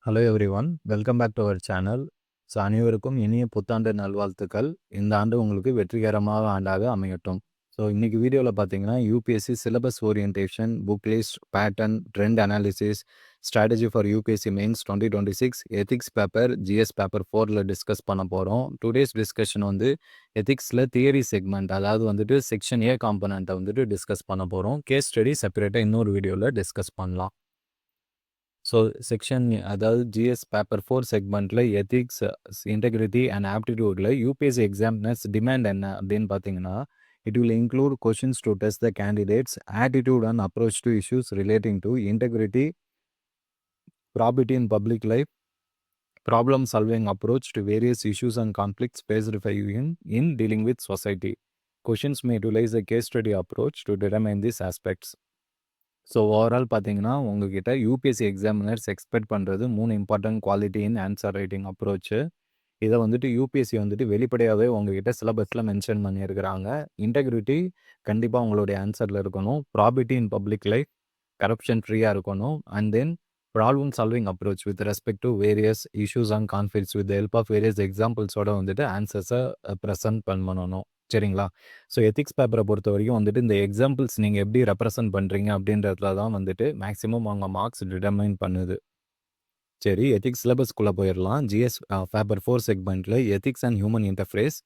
Hello everyone, welcome back to our channel. So அனைவருக்கும் இனிய புத்தாண்டு நல்வாழ்த்துக்கள். இந்த ஆண்டு உங்களுக்கு வெற்றிகரமான ஆண்டாக அமையட்டும். ஸோ இன்னைக்கு வீடியோவில் பார்த்தீங்கன்னா UPSC syllabus orientation, book list, pattern, trend analysis, strategy for UPSC mains 2026, ethics paper, GS paper 4ல் டிஸ்கஸ் பண்ண போகிறோம். டுடேஸ் டிஸ்கஷன் வந்து எத்திக்ஸில் தியரி செக்மெண்ட், அதாவது வந்துட்டு செக்ஷன் ஏ காம்பனண்ட்டை வந்துட்டு டிஸ்கஸ் பண்ண போகிறோம். கேஸ் ஸ்டடி செப்பரேட்டாக இன்னொரு வீடியோவில் டிஸ்கஸ் பண்ணலாம். ஸோ செக்ஷன் அதாவது ஜிஎஸ் பேப்பர் 4 செக்மெண்ட்டில் எத்திக்ஸ், இன்டெகிரிட்டி அண்ட் ஆப்டிடியூடில் யூபிஎஸ்சி எக்ஸாமினர்ஸ் டிமாண்ட் என்ன அப்படின்னு பார்த்தீங்கன்னா, it will include questions to test the candidate's attitude and approach to issues relating to integrity, probity in public life, problem solving approach to various issues and conflicts faced by in dealing with society. Questions may utilize a case study approach to determine these aspects. So overall பார்த்தீங்கன்னா உங்ககிட்ட UPSC examiners expect பண்ணுறது 3 important quality இன் answer writing approach. இதை வந்துட்டு UPSC வந்துட்டு வெளிப்படையாகவே உங்ககிட்ட சிலபஸில் mention பண்ணியிருக்கிறாங்க. இன்டெகிரிட்டி கண்டிப்பாக உங்களுடைய ஆன்சரில் இருக்கணும். Probity in public life, corruption ஃப்ரீயாக இருக்கணும். And then problem solving approach with respect to various issues and conflicts with help of various எக்ஸாம்பிள்ஸோட வந்துட்டு ஆன்சர்ஸை ப்ரெசென்ட் பண்ணணும். சரிங்களா? ஸோ எத்திக்ஸ் பேப்பரை பொறுத்த வரைக்கும் வந்துட்டு இந்த எக்ஸாம்பிள்ஸ் நீங்கள் எப்படி ரெப்ரசன்ட் பண்ணுறீங்க அப்படின்றதுல தான் வந்துட்டு மேக்ஸிமம் அவங்க மார்க்ஸ் டிட்டர்மைன் பண்ணுது. சரி, எத்திக்ஸ் சிலபஸ்க்குள்ளே போயிடலாம். ஜிஎஸ் பேப்பர் 4 செக்மெண்ட்டில் ethics and human interface,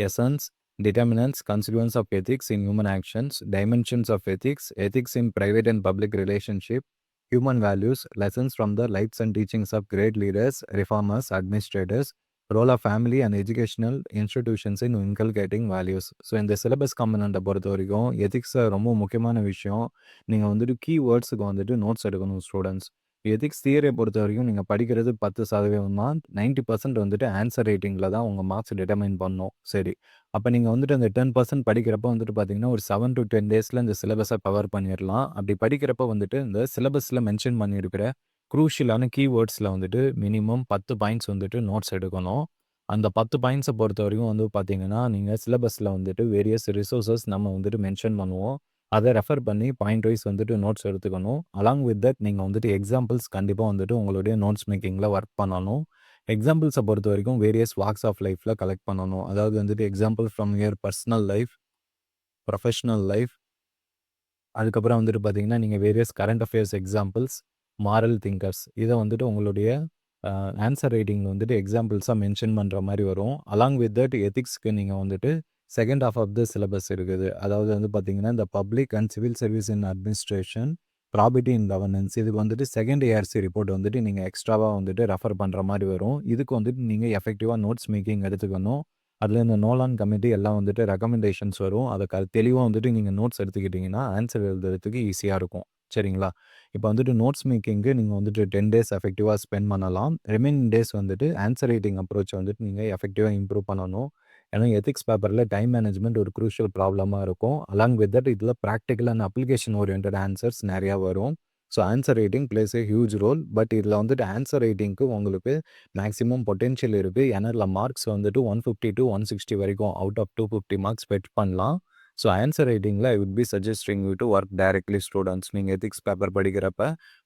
essence, determinants, consequence of ethics in human actions, dimensions of ethics, ethics in private and public relationship, human values, lessons from the lives and teachings of great leaders, reformers, administrators, role of family and educational institutions in inculcating values. So இந்த syllabus காம்பனண்ட்டை பொறுத்த வரைக்கும் எத்திக்ஸை ரொம்ப முக்கியமான விஷயம். நீங்கள் வந்துட்டு கீவேர்ட்ஸுக்கு வந்துட்டு notes எடுக்கணும் ஸ்டூடெண்ட்ஸ். எத்திக்ஸ் தியரியை பொறுத்த வரைக்கும் நீங்கள் படிக்கிறது 10% தான். 90% வந்துட்டு ஆன்சர் ரைட்டிங்கில் தான் உங்கள் மார்க்ஸ் டிட்டர்மைன் பண்ணணும். சரி, அப்போ நீங்கள் வந்துட்டு அந்த 10% படிக்கிறப்ப வந்துட்டு பார்த்தீங்கன்னா ஒரு 7 to 10 டேஸில் இந்த சிலபஸை கவர் பண்ணிடலாம். அப்படி படிக்கிறப்ப வந்துட்டு இந்த சிலபஸில் மென்ஷன் பண்ணியிருக்கிற குரூஷியலான கீவேர்ட்ஸில் வந்துட்டு மினிமம் 10 பாயிண்ட்ஸ் வந்துட்டு நோட்ஸ் எடுக்கணும். அந்த 10 பாயிண்ட்ஸை பொறுத்த வரைக்கும் வந்து பார்த்தீங்கன்னா நீங்கள் சிலபஸில் வந்துட்டு வேரியஸ் ரிசோர்ஸஸ் நம்ம வந்துட்டு மென்ஷன் பண்ணுவோம். அதை ரெஃபர் பண்ணி பாயிண்ட் வைஸ் வந்துட்டு நோட்ஸ் எடுத்துக்கணும். அலாங் வித் தட் நீங்கள் வந்துட்டு எக்ஸாம்பிள்ஸ் கண்டிப்பாக வந்துட்டு உங்களுடைய நோட்ஸ் மேக்கிங்கில் ஒர்க் பண்ணணும். எக்ஸாம்பிள்ஸை பொறுத்த வரைக்கும் வேரியஸ் வாக்ஸ் ஆஃப் லைஃப்பில் கலெக்ட் பண்ணணும். அதாவது வந்துட்டு example from your personal life, professional life, அதுக்கப்புறம் வந்துட்டு பார்த்தீங்கன்னா நீங்கள் various current affairs examples, moral thinkers, இதை வந்துட்டு உங்களுடைய ஆன்சர் ரைட்டிங்கில் வந்துட்டு எக்ஸாம்பிள்ஸாக மென்ஷன் பண்ணுற மாதிரி வரும். அலாங் வித் தட் எத்திக்ஸ்க்கு நீங்கள் வந்துட்டு second of of the syllabus இருக்குது. அதாவது வந்து பார்த்தீங்கன்னா இந்த public and civil service in administration, probity in governance, இதுக்கு வந்துட்டு செகண்ட் ஏஆர்சி ரிப்போர்ட் வந்துட்டு நீங்கள் எக்ஸ்ட்ராவாக வந்துட்டு ரெஃபர் பண்ணுற மாதிரி வரும். இதுக்கு வந்துட்டு நீங்கள் எஃபெக்டிவாக நோட்ஸ் மேக்கிங் எடுத்துக்கணும். அதில் இந்த நோலான் கமிட்டி எல்லாம் வந்துட்டு ரெக்கமெண்டேஷன்ஸ் வரும். அதை தெளிவாக வந்துட்டு நீங்கள் நோட்ஸ் எடுத்துக்கிட்டிங்கன்னா ஆன்சர் எழுதுறதுக்கு ஈஸியாக இருக்கும். சரிங்களா? இப்போ வந்துட்டு நோட்ஸ் மேக்கிங்க்கு நீங்கள் வந்துட்டு 10 டேஸ் எஃபெக்டிவாக ஸ்பெண்ட் பண்ணலாம். ரிமைனிங் டேஸ் வந்துட்டு ஆன்சர் ரைட்டிங் அப்ரோச் வந்துட்டு நீங்கள் எஃபெக்டிவாக இம்ப்ரூவ் பண்ணணும். ஏன்னா எத்திக்ஸ் பேப்பரில் டைம் மேனேஜ்மெண்ட் ஒரு க்ரூஷியல் ப்ராப்ளமாக இருக்கும். அலாங் வித் தட் இதில் practical and application oriented answers நிறையா வரும். So answer writing plays a huge role. But இதில் வந்துட்டு ஆன்சர் ரைட்டிங்க்கு உங்களுக்கு மேக்ஸிமம் பொட்டென்ஷியல் இருக்குது. ஏன்னா இதில் மார்க்ஸ் வந்துட்டு 150 to 160 வரைக்கும் அவுட் ஆஃப் 250 மார்க்ஸ் பெட் பண்ணலாம். So answer writing I would be suggesting you to work directly students நீங்கள் எத்திக்ஸ் பேப்பர் படிக்கிறப்ப.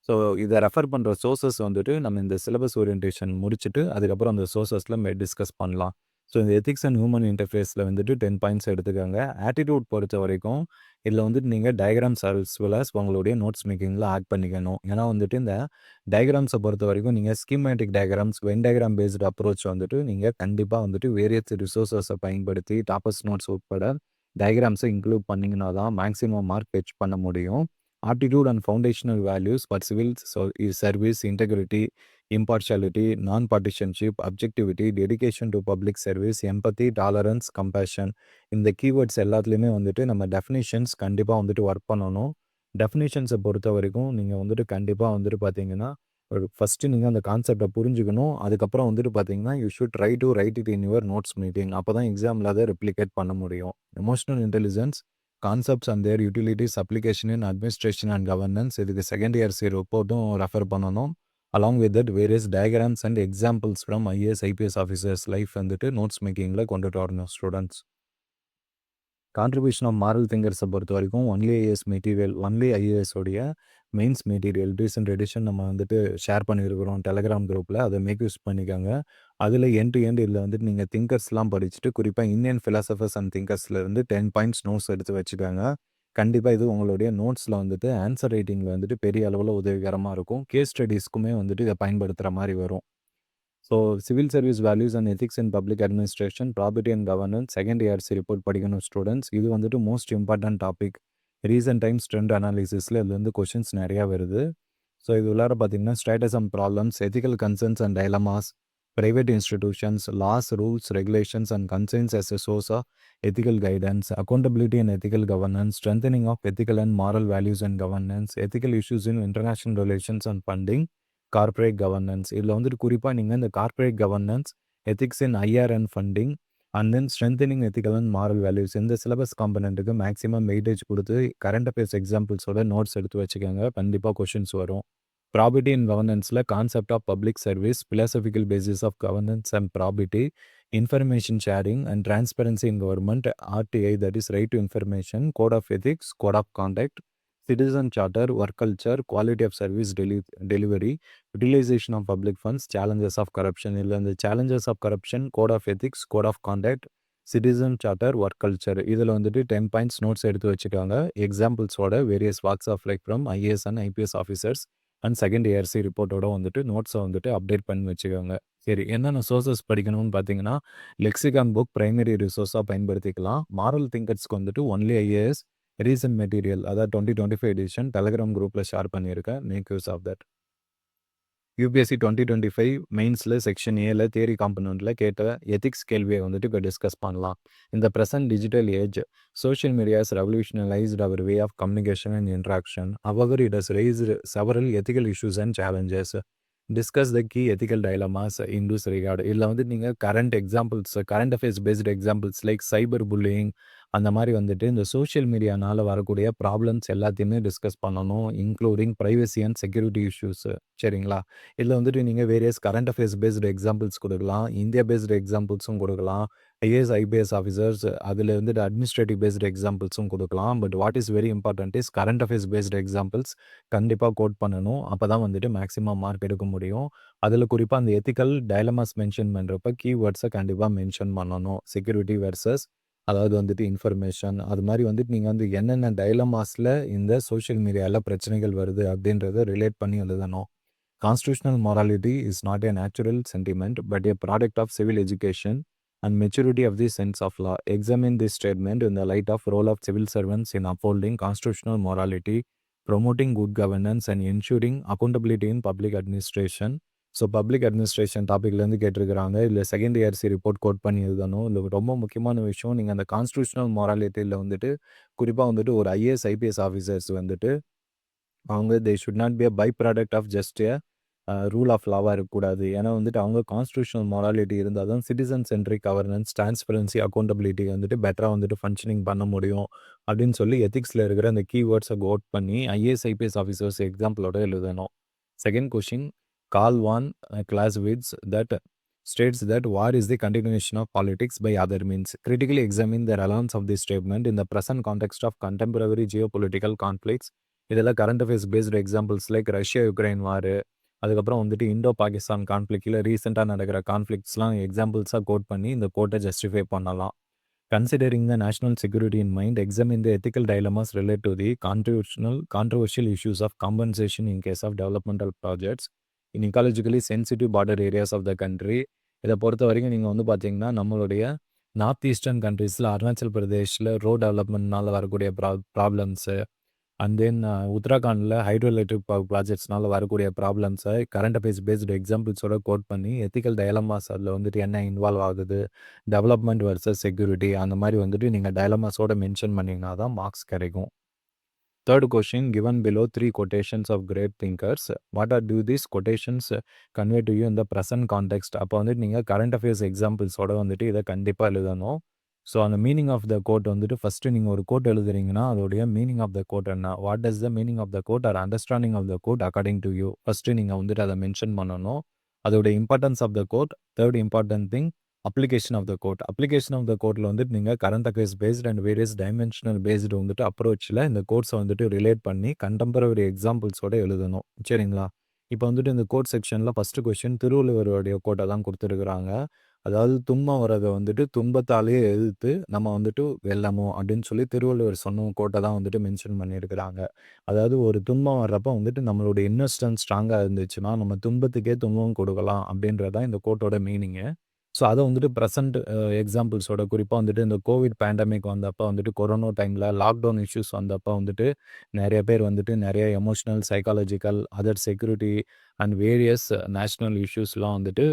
ஸோ இதை ரெஃபர் பண்ணுற சோர்சஸ் வந்துட்டு நம்ம இந்த சிலபஸ் ஓரியன்டேஷன் முடிச்சுட்டு அதுக்கப்புறம் அந்த சோர்சஸில் டிஸ்கஸ் பண்ணலாம். ஸோ இந்த எத்திக்ஸ் அண்ட் ஹியூமன் இன்டர்ஃபேஸில் வந்துட்டு 10 பாயிண்ட்ஸ் எடுத்துக்கோங்க. ஆட்டிடியூட் பொறுத்த வரைக்கும் இதில் வந்துட்டு நீங்கள் டயக்ராம்ஸ் as well as உங்களுடைய நோட்ஸ் மேக்கிங்கில் ஆட் பண்ணிக்கணும். ஏன்னா வந்துட்டு இந்த டயக்ராம்ஸை பொறுத்த வரைக்கும் நீங்கள் schematic diagrams, Venn diagram based approach வந்துட்டு நீங்கள் கண்டிப்பாக வந்துட்டு வேரியஸ் ரிசோர்ஸஸை பயன்படுத்தி டாப்பர்ஸ் நோட்ஸ் உட்பட டயக்ராம்ஸை இன்க்ளூட் பண்ணிங்கன்னா தான் மேக்ஸிமம் மார்க் ஃபெச் பண்ண முடியும். Aptitude and foundational values for civil service, integrity, impartiality, non-partisanship, objectivity, dedication to public service, empathy, tolerance, compassion, இந்த கீவேர்ட்ஸ் எல்லாத்துலேயுமே வந்துட்டு நம்ம டெஃபினிஷன்ஸ் கண்டிப்பாக வந்துட்டு ஒர்க் பண்ணணும். டெஃபினிஷன்ஸை பொறுத்த வரைக்கும் நீங்கள் வந்துட்டு கண்டிப்பாக வந்துட்டு பார்த்தீங்கன்னா ஃபஸ்ட்டு நீங்கள் அந்த கான்செப்டை புரிஞ்சுக்கணும். அதுக்கப்புறம் வந்துட்டு பார்த்தீங்கன்னா you should try to write it in your notes meeting. அப்போ தான் எக்ஸாமில் அதை ரெப்ளிகேட் பண்ண முடியும். Emotional intelligence, concepts and their utilities, application in administration and governance, இதுக்கு செகண்ட் இயர்ஸ் ரிப்போர்ட்டும் ரெஃபர் பண்ணணும். along with that various diagrams and examples from IAS, IPS officers life வந்துட்டு நோட்ஸ் மேக்கிங்கில் கொண்டுட்டு வரணும் ஸ்டூடெண்ட்ஸ். கான்ட்ரிபியூஷன் ஆஃப் மாரல் திங்கர்ஸை பொறுத்த வரைக்கும் only IAS உடைய mains material recent edition நம்ம வந்துட்டு ஷேர் பண்ணியிருக்கிறோம் டெலகிராம் குரூப்பில். அதை மேக் யூஸ் பண்ணிக்கோங்க. அதில் எண்ட் டு எண்ட் இதில் வந்துட்டு நீங்கள் திங்கர்ஸ்லாம் படிச்சுட்டு குறிப்பாக இந்தியன் ஃபிலாசபர்ஸ் அண்ட் திங்கர்ஸ்லேருந்து 10 பாயிண்ட்ஸ் நோட்ஸ் எடுத்து வச்சுக்கோங்க. கண்டிப்பாக இது உங்களுடைய நோட்ஸில் வந்துட்டு ஆன்சர் ரைட்டிங்கில் வந்துட்டு பெரிய அளவில் உதவிகரமாக இருக்கும். கேஸ் ஸ்டடீஸ்க்குமே வந்துட்டு இதை பயன்படுத்துகிற மாதிரி வரும். So civil service values and ethics in public administration, property and governance, second years report படிக்கணும் ஸ்டூடெண்ட்ஸ். இது வந்துட்டு most important topic. Recent times trend அனாலிசிஸில் இது வந்து கொஷின்ஸ் நிறையா வருது. ஸோ இது உள்ளார பார்த்தீங்கன்னா status and problems, ethical concerns and dilemmas, private institutions, laws, rules, regulations, and concerns as a source of ethical guidance, accountability and ethical governance, strengthening of ethical and moral values and governance, ethical issues in international relations and funding, corporate governance. இதில் வந்துட்டு குறிப்பாக நீங்கள் இந்த corporate governance, ethics in IR and funding, and then strengthening ethical and moral values இந்த syllabus காம்பனண்ட்டுக்கு maximum weightage current கரண்ட் அஃபேர்ஸ் எக்ஸாம்பிள்ஸோட நோட்ஸ் எடுத்து வச்சுக்கோங்க. கண்டிப்பாக கொஷின்ஸ் வரும். ப்ராபர்ட்டி அண்ட் கவர்னன்ஸில் concept of public service, philosophical basis of governance and property, information sharing and transparency in government, RTI that is right to information, code of ethics, code of contact, citizen charter, work culture, quality of service delivery, utilization of public funds, challenges of corruption. இல்லை இந்த challenges of corruption, code of ethics, code of conduct, citizen charter, work culture இதில் வந்துட்டு 10 points notes எடுத்து வச்சுக்காங்க. எக்ஸாம்பிள்ஸோட various walks of life from IAS and IPS officers and second ARC ரிப்போர்ட்டோட வந்துட்டு நோட்ஸை வந்துட்டு அப்டேட் பண்ணி வச்சுக்கோங்க. சரி, என்னென்ன சோர்சஸ் படிக்கணும்னு பார்த்தீங்கன்னா லெக்சிகான் புக் பிரைமரி ரிசோர்ஸாக பயன்படுத்திக்கலாம். மாரல் திங்கர்ஸ்க்கு வந்துட்டு ஒன்லி ஐஏஎஸ் ரீசன்ட் மெட்டீரியல் அதாவது 2025 எடிஷன் டெலகிராம் குரூப்பில் ஷேர் பண்ணியிருக்கேன். Make use of that. UPSC 2025 மெயின்ஸில் செக்ஷன் ஏல தியரி காம்பனண்ட்டில் கேட்ட எத்திக்ஸ் கேள்வியை வந்துட்டு இப்போ டிஸ்கஸ் பண்ணலாம். இந்த present digital age social medias revolutionised our way of communication and interaction. However, it has raised several ethical issues and challenges. Discuss the key ethical dilemmas in this regard. இதில் வந்து நீங்கள் current examples, current affairs based examples like cyber bullying அந்த மாதிரி வந்துட்டு இந்த social மீடியானால் வரக்கூடிய problems எல்லாத்தையுமே discuss பண்ணணும், including privacy and security issues. சரிங்களா? இதில் வந்துட்டு நீங்கள் various current affairs based examples கொடுக்கலாம், இந்தியா பேஸ்டு எக்ஸாம்பிள்ஸும் கொடுக்கலாம், ஐஏஎஸ் ஐபிஎஸ் ஆஃபீஸர்ஸ் அதில் வந்துட்டு அட்மினிஸ்ட்ரேட்டிவ் பேஸ்டு எக்ஸாம்பிள்ஸும் கொடுக்கலாம். But what is very important is current affairs based examples கண்டிப்பாக கோட் பண்ணணும். அப்போ தான் வந்துட்டு மேக்ஸிமம் மார்க் எடுக்க முடியும். அதில் குறிப்பாக அந்த எத்திக்கல் டைலமாஸ் மென்ஷன் பண்ணுறப்ப கீவேர்ட்ஸை கண்டிப்பாக மென்ஷன் பண்ணணும். செக்யூரிட்டி வெர்சஸ் அதாவது வந்துட்டு இன்ஃபர்மேஷன் அது மாதிரி வந்துட்டு நீங்கள் வந்து என்னென்ன டைலமாஸில் இந்த சோஷியல் மீடியாவில் பிரச்சனைகள் வருது அப்படின்றத ரிலேட் பண்ணி எழுதணும். Constitutional morality is not a natural sentiment but a product of civil education and maturity of the sense of law. Examine this statement in the light of role of civil servants in upholding constitutional morality, promoting good governance and ensuring accountability in public administration. So public administration டாப்பிக்லேருந்து கேட்டிருக்கிறாங்க. இல்லை second ARC report code பண்ணி எழுதணும். இல்லை ரொம்ப முக்கியமான விஷயம் நீங்கள் அந்த கான்ஸ்டியூஷனல் மொராலிட்டியில் வந்துட்டு குறிப்பாக வந்துட்டு ஒரு ஐஏஎஸ் ஐபிஎஸ் ஆஃபீஸர்ஸ் வந்துட்டு அவங்க they should not be a by product of just a rule of லாவாக இருக்கக்கூடாது. ஏன்னா வந்துட்டு அவங்க கான்ஸ்டியூஷனல் மொராலிட்டி இருந்தால் தான் citizen centric governance, transparency, accountability வந்துட்டு பெட்டராக வந்துட்டு ஃபங்க்ஷனிங் பண்ண முடியும் அப்படின்னு சொல்லி எத்திக்ஸில் இருக்கிற அந்த கீவேர்ட்ஸை கோட் பண்ணி ஐஏஎஸ் ஐபிஎஸ் ஆஃபீஸர்ஸ் எக்ஸாம்பிளோட எழுதணும். Second question, Carl von Clausewitz that states that war is the continuation of politics by other means. Critically examine the relevance of this statement in the present context of contemporary geopolitical conflicts. இதெல்லாம் current affairs based examples like Russia Ukraine வார், அதுக்கப்புறம் வந்துட்டு இந்தோ பாகிஸ்தான் கான்ஃப்ளிக்டில் ரீசெண்டாக நடக்கிற கான்ஃப்ளிக்ஸ்லாம் எக்ஸாம்பிள்ஸாக code பண்ணி இந்த கோட்டை justify பண்ணலாம். Considering the national security in mind, examine the ethical dilemmas related to the controversial issues of compensation in case of developmental projects in ecologically sensitive border areas of the country. இதை பொறுத்த வரைக்கும் நீங்கள் வந்து பார்த்தீங்கன்னா நம்மளுடைய north eastern கண்ட்ரீஸில் Arunachal பிரதேஷில் road டெவலப்மெண்ட்னால வரக்கூடிய ப்ராப்ளம்ஸு அண்ட் தென் உத்தராகண்டில் ஹைட்ரோ எலக்ட்ரிக் ப்ராஜெக்ட்ஸ்னால வரக்கூடிய ப்ராப்ளம்ஸை கரண்ட் அஃபேர்ஸ் பேஸ்டு எக்ஸாம்பிள்ஸோட கோட் பண்ணி எத்திக்கல் டயலமாஸ் அதில் வந்துட்டு என்ன இன்வால்வ் ஆகுது, டெவலப்மெண்ட் வர்சஸ் செக்யூரிட்டி அந்த மாதிரி வந்துட்டு நீங்கள் டயலமாஸோட மென்ஷன் பண்ணிங்கன்னா தான் மார்க்ஸ் கிடைக்கும். Third question, given below 3 quotations of great thinkers, what are do these quotations convey to you in the present context? அப்போ வந்துட்டு நீங்கள் கரண்ட் அஃபேர்ஸ் எக்ஸாம்பிள்ஸோட வந்துட்டு இதை கண்டிப்பாக எழுதணும். ஸோ அந்த மீனிங் ஆஃப் த கோட் வந்துட்டு ஃபஸ்ட்டு நீங்கள் ஒரு கோட் எழுதுறீங்கன்னா அதோடைய மீனிங் ஆஃப் த கோட் என்ன, what is the meaning of the quote or understanding of the quote according to you, first நீங்கள் வந்துட்டு அதை மென்ஷன் பண்ணணும். அதோடைய importance of the quote. Third important thing, application of the quote. Application of the கோட்ல வந்துட்டு நீங்க current affairs based and various dimensional based வந்துட்டு அப்ரோச்ல இந்த கோட்ஸ வந்துட்டு ரிலேட் பண்ணி கண்டெம்பரரி எக்ஸாம்பிள்ஸோட எழுதணும். சரிங்களா? இப்ப வந்துட்டு இந்த கோட் செக்ஷன்ல ஃபர்ஸ்ட் கொஸ்டின் திருவள்ளுவருடைய கோட்ட தான் குடுத்துருக்காங்க. அதாவது துன்பம் வரத வந்துட்டு துன்பத்தாலேயே எதிர்த்து நம்ம வந்துட்டு வெல்லணும் அப்படின்னு சொல்லி திருவள்ளுவர் சொன்ன கோட்ட தான் வந்துட்டு மென்ஷன் பண்ணியிருக்கிறாங்க. அதாவது ஒரு துன்பம் வர்றப்ப வந்துட்டு நம்மளுடைய இன்னர் ஸ்ட்ரென்த் ஸ்ட்ராங்கா இருந்துச்சுன்னா, நம்ம துன்பத்துக்கே துன்பம் கொடுக்கலாம் அப்படின்றது தான் இந்த கோட்டோட மீனிங்கு. ஸோ, அத வந்துட்டு பிரசன்ட் எக்ஸாம்பிள்ஸோட குறிப்பா வந்துட்டு இந்த கோவிட் பேண்டமிக் வந்தப்ப வந்துட்டு கொரோனா டைம்ல லாக்டவுன் இஷ்யூஸ் வந்தப்ப வந்துட்டு நெறைய பேர் வந்துட்டு நெறைய emotional, psychological, other security and various national இஷ்யூஸ்லாம் வந்துட்டு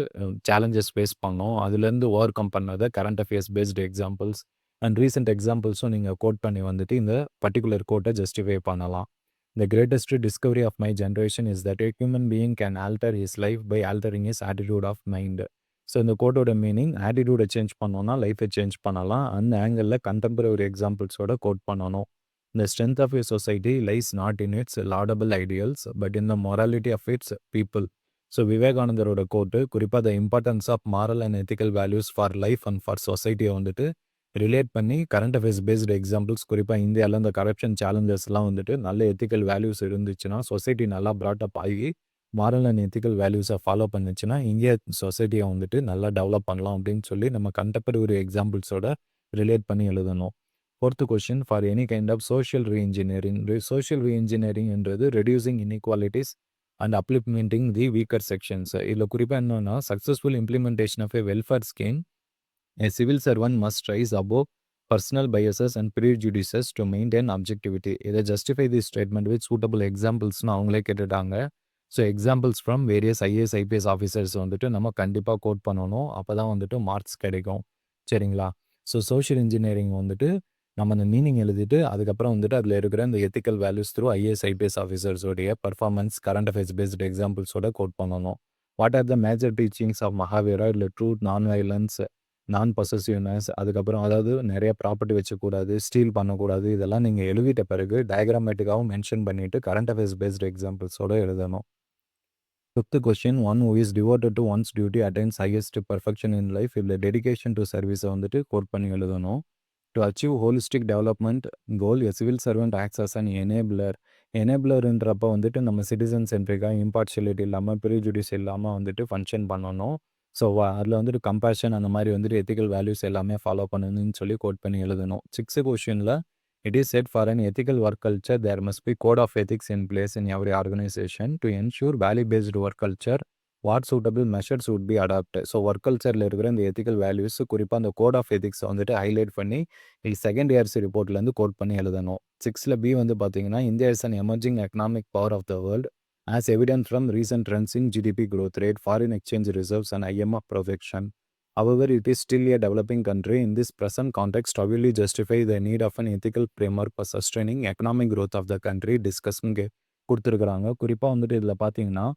சேலஞ்சஸ் ஃபேஸ் பண்ணோம். அதுலேருந்து ஓவர் கம் பண்ணத current affairs based examples and recent எக்ஸாம்பிள்ஸும் நீங்க கோட் பண்ணி வந்துட்டு இந்த பர்ட்டிகுலர் கோட்ட ஜஸ்டிஃபை பண்ணலாம். "The greatest discovery of my generation is that a human being can alter his life by altering his attitude of mind." So இந்த கோட்டோட meaning ஆட்டிடியூட change பண்ணோம்னா லைஃபை சேஞ்ச் பண்ணலாம். அந்த ஆங்கிளில் கண்டெம்பரரி எக்ஸாம்பிள்ஸோட கோட் பண்ணணும். "The strength of a society lies not in its laudable ideals, but in the morality of its people." So விவேகானந்தரோட quote குறிப்பாக the importance of moral and ethical values for life and for சொசைட்டியை வந்துட்டு relate பண்ணி current affairs based examples குறிப்பாக இந்தியாவில் இந்த corruption சேலஞ்சஸ்லாம் வந்துட்டு நல்ல எத்திக்கல் வேல்யூஸ் இருந்துச்சுன்னா சொசைட்டி நல்லா ப்ராட்டப் ஆகி மாரல் அண்ட் எத்திக்கல் வேல்யூஸை ஃபாலோ பண்ணுச்சுன்னா இந்தியா சொசைட்டியை வந்துட்டு நல்லா டெவலப் பண்ணலாம் அப்படின்னு சொல்லி நம்ம கண்டெம்பரரி எக்ஸாம்பிள்ஸோட ரிலேட் பண்ணி எழுதணும். Fourth question for any kind of social reengineering. Social ரீஇன்ஜினியரிங்ன்றது reducing inequalities and implementing the weaker sections. இதில் குறிப்பாக என்னன்னா successful implementation of a welfare scheme. A civil servant must rise above personal biases and prejudices to maintain objectivity. இதை justify this statement with suitable examples-னு அவங்களே கேட்டுட்டாங்க. So examples from various IAS, IPS officers வந்துட்டு நம்ம கண்டிப்பாக code பண்ணணும். அப்போ தான் வந்துட்டு மார்க்ஸ் கிடைக்கும். சரிங்களா? ஸோ சோஷியல் இன்ஜினியரிங் வந்துட்டு நம்ம அந்த மீனிங் எழுதிட்டு அதுக்கப்புறம் வந்துட்டு அதில் இருக்கிற இந்த ethical values through IAS, IPS ஆஃபீஸர்ஸோடைய பர்ஃபார்மன்ஸ் கரண்ட் அஃபேர்ஸ் பேஸ்டு எக்ஸாம்பிள்ஸோட கோட் பண்ணணும். What are the major teachings of Mahavira? இல்லை ட்ரூத், நான் வயலன்ஸ், நான் பொசசிவ்னஸ், அதுக்கப்புறம் அதாவது நிறைய ப்ராப்பர்ட்டி வச்சுக்கூடாது, ஸ்டீல் பண்ணக்கூடாது. இதெல்லாம் நீங்கள் எழுதிட்ட பிறகு டயக்ராமேட்டிக்காகவும் மென்ஷன் பண்ணிவிட்டு கரண்ட் அஃபேர்ஸ் பேஸ்டு எக்ஸாம்பிள்ஸோட எழுதணும். Fifth question, one who is devoted to one's duty attains highest perfection in life. இதில் டெடிகேஷன் டு சர்வீஸை வந்துட்டு கோட் பண்ணி எழுதணும். To achieve holistic development goal, a civil servant acts as an enabler. எனேபிளர்ன்றப்ப வந்துட்டு நம்ம சிட்டிசன் சென்ட்ரிக்காக இம்பார்ஷியலிட்டி இல்லாமல் ப்ரீஜுடிஸ் இல்லாமல் வந்துட்டு ஃபங்க்ஷன் பண்ணணும். ஸோ அதில் வந்துட்டு கம்பேஷன் அந்த மாதிரி வந்துட்டு எத்திக்கல் வேல்யூஸ் எல்லாமே ஃபாலோ பண்ணணும்னு சொல்லி கோட் பண்ணி எழுதணும். சிக்ஸ்த் கொஸ்டினில் it is said for an ethical work culture there must be code of ethics in place in every organisation to ensure value based work culture. What suitable measures would be adopt. So work கல்ச்சரில் இருக்கிற இந்த ethical values குறிப்பாக அந்த code of எத்திக்ஸை வந்துட்டு highlight பண்ணி second years ரிப்போர்ட்லேருந்து code பண்ணி எழுதணும். சிக்ஸில் பி வந்து பார்த்தீங்கன்னா India is an emerging economic power of the world as evident from recent trends in GDP growth rate, foreign exchange reserves, and IMF projection. However, it is still a developing country. In this present context, strongly justify the need of an ethical framework for sustaining economic growth of the country. Discussing கொடுத்துருக்குறாங்க. குறிப்பாக வந்துட்டு இதில் பார்த்தீங்கன்னா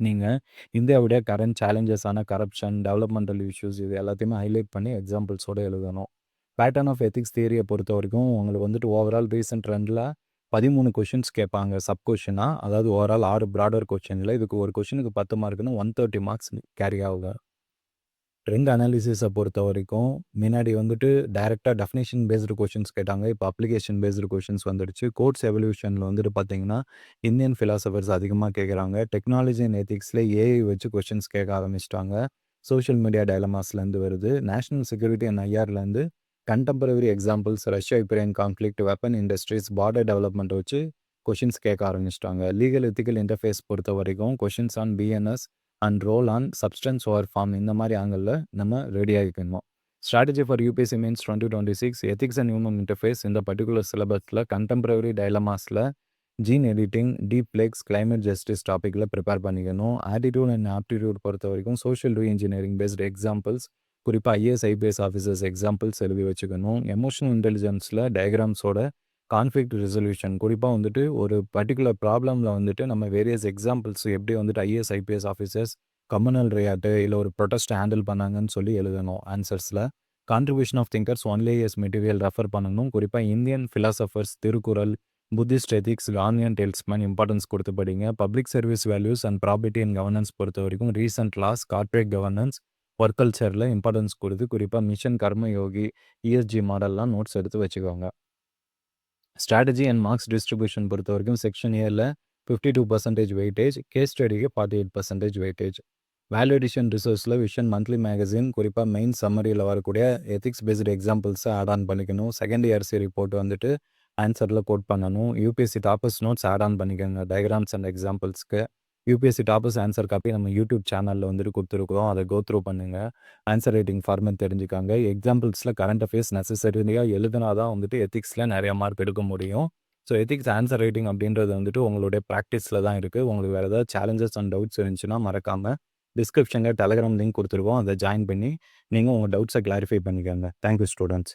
நீங்கள் இந்தியாவுடைய current சேலஞ்சஸான corruption, developmental issues இது எல்லாத்தையுமே highlight பண்ணி எக்ஸாம்பிள்ஸோடு எழுதணும். பேட்டர்ன் ஆஃப் எத்திக்ஸ் தியரியை பொறுத்த வரைக்கும் உங்களுக்கு வந்துட்டு ஓவரால் ரீசெண்ட் ட்ரெண்டில் 13 கொஷின்ஸ் கேட்பாங்க சப் கொஷினா. அதாவது ஓவரால் 6 ப்ராடர் கொஷினில் இதுக்கு ஒரு கொஷினுக்கு 10 மார்க்குன்னு 130 மார்க்ஸ் கேரி ஆகுங்க. ட்ரெண்ட் அனாலிசிஸை பொறுத்த வரைக்கும் முன்னாடி வந்துட்டு டைரெக்டாக டெஃபினேஷன் பேஸ்டு கொஷின்ஸ் கேட்டாங்க. இப்போ அப்ளிகேஷன் பேஸ்டு கொஷின்ஸ் வந்துடுச்சு. கோட்ஸ் எவல்யூஷனில் வந்துட்டு பார்த்தீங்கன்னா இந்தியன் ஃபிலாசபர்ஸ் அதிகமாக கேட்குறாங்க. டெக்னாலஜி அண்ட் எத்திக்ஸில் ஏஐ வச்சு கொஷின்ஸ் கேட்க ஆரம்பிச்சிட்டாங்க. சோஷியல் மீடியா டைலமாஸ்லேருந்து வருது. நேஷனல் செக்யூரிட்டி அண்ட் ஐஆர்லேருந்து contemporary examples Russia Ukraine conflict, weapon industries, border development வச்சு கொஷின்ஸ் கேட்க ஆரம்பிச்சிட்டாங்க. லீகல் எத்திக்கல் இன்டர்ஃபேஸ் பொறுத்த வரைக்கும் questions on BNS and role on substance over form இந்த மாதிரி ஆங்கிளில் நம்ம ரெடி ஆகிக்கணும். Strategy for UPSC mains 2026 ethics and human interface இந்த பர்டிகுலர் சிலபஸில் கண்டெம்பரரி டைலமாஸில் gene editing, deep fakes, climate justice டாப்பிக்கில் ப்ரிப்பேர் பண்ணிக்கணும். ஆட்டிடியூட் அண்ட் ஆப்டிடியூட் பொறுத்த வரைக்கும் சோஷியல் ரீஇன்ஜினியரிங் பேஸ்டு எக்ஸாம்பிள்ஸ் குறிப்பாக ஐஏஎஸ், ஐபிஎஸ் ஆஃபீஸர்ஸ் எக்ஸாம்பிள்ஸ் எழுதி வச்சுக்கணும். எமோஷனல் இன்டெலிஜென்ஸில் டயக்ராம்ஸோட கான்ஃப்ளிக்ட் ரெசல்யூஷன் குறிப்பாக வந்துட்டு ஒரு பர்டிகுலர் ப்ராப்ளமில் வந்துட்டு நம்ம வேரியஸ் எக்ஸாம்பிள்ஸ் எப்படி வந்துட்டு IAS, IPS officers communal riot இல்லை ஒரு ப்ரொட்டஸ்ட் ஹேண்டில் பண்ணாங்கன்னு சொல்லி எழுதணும். ஆன்சர்ஸில் contribution of thinkers only years material refer பண்ணணும். குறிப்பாக Indian philosophers, Thirukkural, Buddhist ethics, Gandhian talisman importance கொடுத்து படிங்க. Public service values and probity and governance பொறுத்த வரைக்கும் recent laws, corporate governance, work கல்ச்சரில் இம்பார்ட்டன்ஸ் கொடுத்து குறிப்பாக மிஷன் கர்மயோகி இஎஸ்ஜி மாடல்லாம் நோட்ஸ் எடுத்து வச்சுக்கோங்க. ஸ்ட்ராட்டஜி அண்ட் மார்க்ஸ் டிஸ்ட்ரிபியூஷன் பொறுத்த வரைக்கும் செக்ஷன் ஏல 52% வெயிட்டேஜ், கேஸ் ஸ்டடிக்கு 48% வெயிட்டேஜ். வேலிடேஷன் ரிசோர்ஸில் விஷன் மந்த்லி மேகசின் குறிப்பாக மெயின் சம்மரியில் வரக்கூடிய எத்திக்ஸ் பேஸ்டு எக்ஸாம்பிள்ஸை ஆட் ஆன் பண்ணிக்கணும். செகண்ட் இயர்சி ரிப்போர்ட் வந்துட்டு ஆன்சரில் கோட் பண்ணணும். UPSC toppers notes add on பண்ணிக்கோங்க டயக்ராம்ஸ் அண்ட் எக்ஸாம்பிள்ஸ்க்கு. யூபிஎஸ்சி டாப்பர்ஸ் ஆன்சர் காப்பி நம்ம யூடியூப் சேனலில் வந்துட்டு கொடுத்துருக்குறோம். அதை கோ த்ரூ பண்ணுங்கள். ஆன்சர் ரைட்டிங் ஃபார்மேட் தெரிஞ்சுக்காங்க. எக்ஸாம்பிள்ஸில் கரண்ட் அஃபேர்ஸ் நெசசரியாக எழுதுனா தான் வந்துட்டு எத்திக்ஸில் நிறைய மார்க் எடுக்க முடியும். ஸோ எத்திக்ஸ் ஆன்சர் ரைட்டிங் அப்படின்றது வந்துட்டு உங்களுடைய ப்ராக்டிஸில் தான் இருக்குது. உங்களுக்கு வேறு ஏதாவது சேலஞ்சஸ் அண்ட் டவுட்ஸ் இருந்துச்சுன்னா மறக்காமல் டிஸ்கிரிப்ஷனில் டெலகிராம் லிங்க் கொடுத்துருக்கோம். அதை ஜாயின் பண்ணி நீங்கள் உங்கள் டவுட்ஸை கிளாரிஃபை பண்ணிக்கோங்க. Thank you students.